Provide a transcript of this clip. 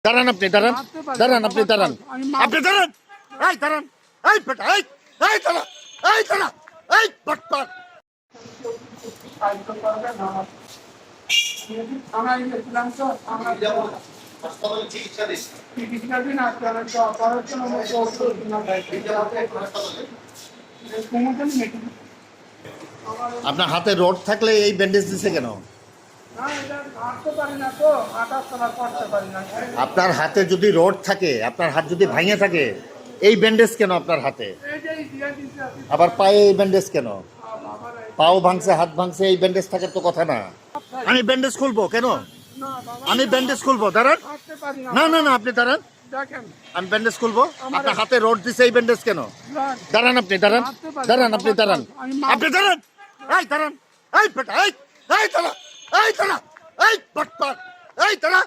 দাঁড়ান আপনি দাঁড়ান দাঁড়ান আপনি দাঁড়ান আপনি দাঁড়ান এই দাঁড়ান এই বেটা এই দাঁড়া এই দাঁড়া এই বাটপার আপনার হাতে রড থাকলে এই ব্যান্ডেজ দিছে কেন? আপনার হাতে যদি রড থাকে, আপনার হাত যদি ভাঙে থাকে, এই ব্যান্ডেজ কেন আপনার হাতে? আবার পায়ে এই ব্যান্ডেজ কেন? পাও ভাঙছে, হাত ভাঙছে, এই ব্যান্ডেজ থাকার তো কথা না। আমি ব্যান্ডেজ খুলবো কেন? আমি ব্যান্ডেজ খুলবো, দাঁড়ান। না না না আপনি দাঁড়ান, আমি ব্যান্ডেজ খুলবো। আপনার হাতে রড দিছে, এই ব্যান্ডেজ কেন? দাঁড়ান আপনি দাঁড়ান দাঁড়ান আপনি দাঁড়ান আপনি দাঁড়ান এই দাঁড়ান এই বেটা এই দাঁড়া এই দাঁড়া এই বাটপার এই দাঁড়া।